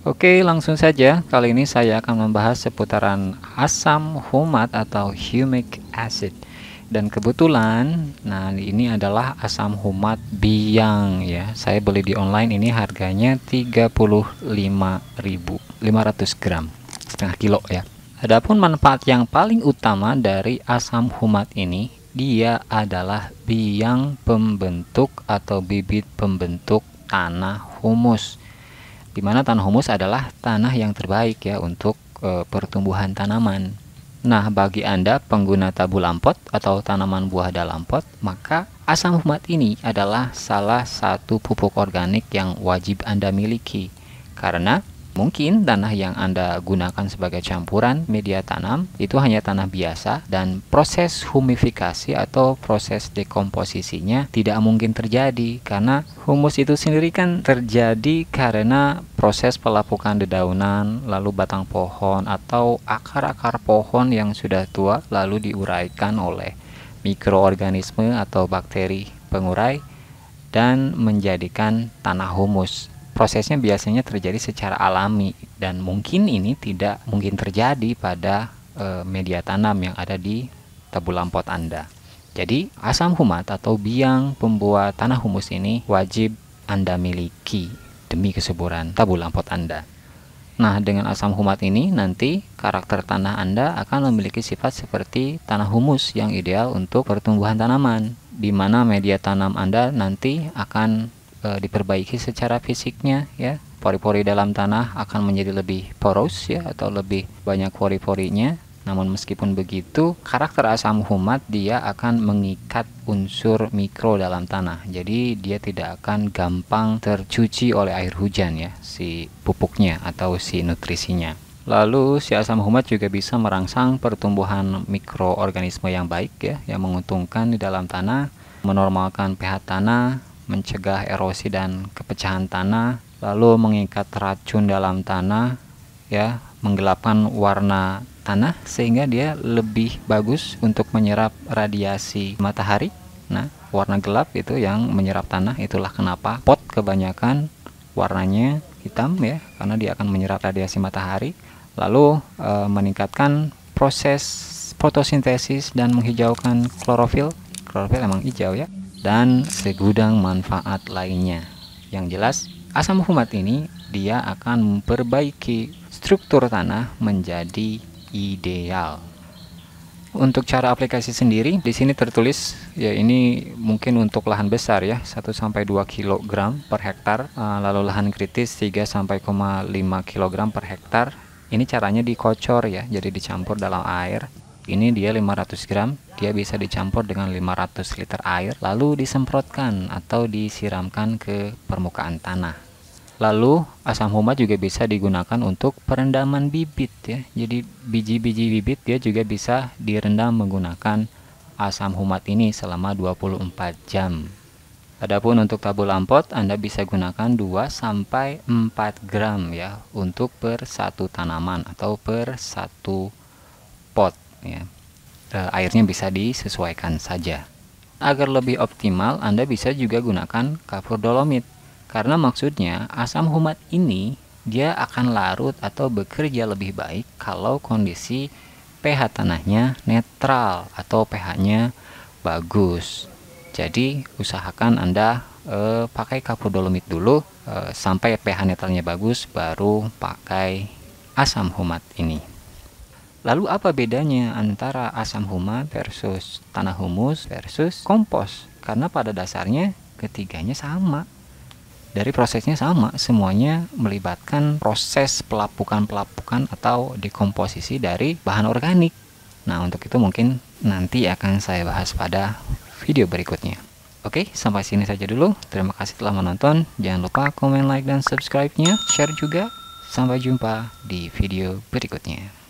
Oke, langsung saja. Kali ini saya akan membahas seputaran asam humat atau humic acid. Dan kebetulan, nah ini adalah asam humat biang ya. Saya beli di online, ini harganya 35.500 gram, setengah kilo ya. Adapun manfaat yang paling utama dari asam humat ini, dia adalah biang pembentuk atau bibit pembentuk tanah humus, di mana tanah humus adalah tanah yang terbaik ya untuk pertumbuhan tanaman. Nah, bagi Anda pengguna tabu lampot atau tanaman buah dalam pot, maka asam humat ini adalah salah satu pupuk organik yang wajib Anda miliki. Karena mungkin tanah yang Anda gunakan sebagai campuran media tanam itu hanya tanah biasa, dan proses humifikasi atau proses dekomposisinya tidak mungkin terjadi, karena humus itu sendiri kan terjadi karena proses pelapukan dedaunan, lalu batang pohon atau akar-akar pohon yang sudah tua lalu diuraikan oleh mikroorganisme atau bakteri pengurai dan menjadikan tanah humus. Prosesnya biasanya terjadi secara alami, dan mungkin ini tidak mungkin terjadi pada media tanam yang ada di tabu lampot Anda. Jadi asam humat atau biang pembuat tanah humus ini wajib Anda miliki demi kesuburan tabu lampot Anda. Nah, dengan asam humat ini nanti karakter tanah Anda akan memiliki sifat seperti tanah humus yang ideal untuk pertumbuhan tanaman, di mana media tanam Anda nanti akan diperbaiki secara fisiknya ya. Pori-pori dalam tanah akan menjadi lebih poros ya, atau lebih banyak pori-porinya. Namun meskipun begitu, karakter asam humat dia akan mengikat unsur mikro dalam tanah. Jadi dia tidak akan gampang tercuci oleh air hujan ya, si pupuknya atau si nutrisinya. Lalu si asam humat juga bisa merangsang pertumbuhan mikroorganisme yang baik ya, yang menguntungkan di dalam tanah, menormalkan pH tanah, mencegah erosi dan kepecahan tanah, lalu mengikat racun dalam tanah ya, menggelapkan warna tanah sehingga dia lebih bagus untuk menyerap radiasi matahari. Nah, warna gelap itu yang menyerap tanah, itulah kenapa pot kebanyakan warnanya hitam ya, karena dia akan menyerap radiasi matahari. Lalu meningkatkan proses fotosintesis dan menghijaukan klorofil. Klorofil emang hijau ya, dan segudang manfaat lainnya. Yang jelas, asam humat ini dia akan memperbaiki struktur tanah menjadi ideal. Untuk cara aplikasi sendiri, di sini tertulis ya, ini mungkin untuk lahan besar ya, 1-2 kg per hektar, lalu lahan kritis 3-5 kg per hektar. Ini caranya dikocor ya, jadi dicampur dalam air. Ini dia 500 gram, dia bisa dicampur dengan 500 liter air, lalu disemprotkan atau disiramkan ke permukaan tanah. Lalu asam humat juga bisa digunakan untuk perendaman bibit ya. Jadi biji-biji bibit dia juga bisa direndam menggunakan asam humat ini selama 24 jam. Adapun untuk tabu lampot, Anda bisa gunakan 2-4 gram ya, untuk per satu tanaman atau per satu pot ya. Airnya bisa disesuaikan saja. Agar lebih optimal, Anda bisa juga gunakan kapur dolomit, karena maksudnya asam humat ini dia akan larut atau bekerja lebih baik kalau kondisi pH tanahnya netral atau pH-nya bagus. Jadi usahakan Anda pakai kapur dolomit dulu sampai pH netralnya bagus, baru pakai asam humat ini. Lalu apa bedanya antara asam humat versus tanah humus versus kompos? Karena pada dasarnya ketiganya sama. Dari prosesnya sama, semuanya melibatkan proses pelapukan-pelapukan atau dekomposisi dari bahan organik. Nah, untuk itu mungkin nanti akan saya bahas pada video berikutnya. Oke, sampai sini saja dulu. Terima kasih telah menonton. Jangan lupa komen, like, dan subscribe-nya. Share juga. Sampai jumpa di video berikutnya.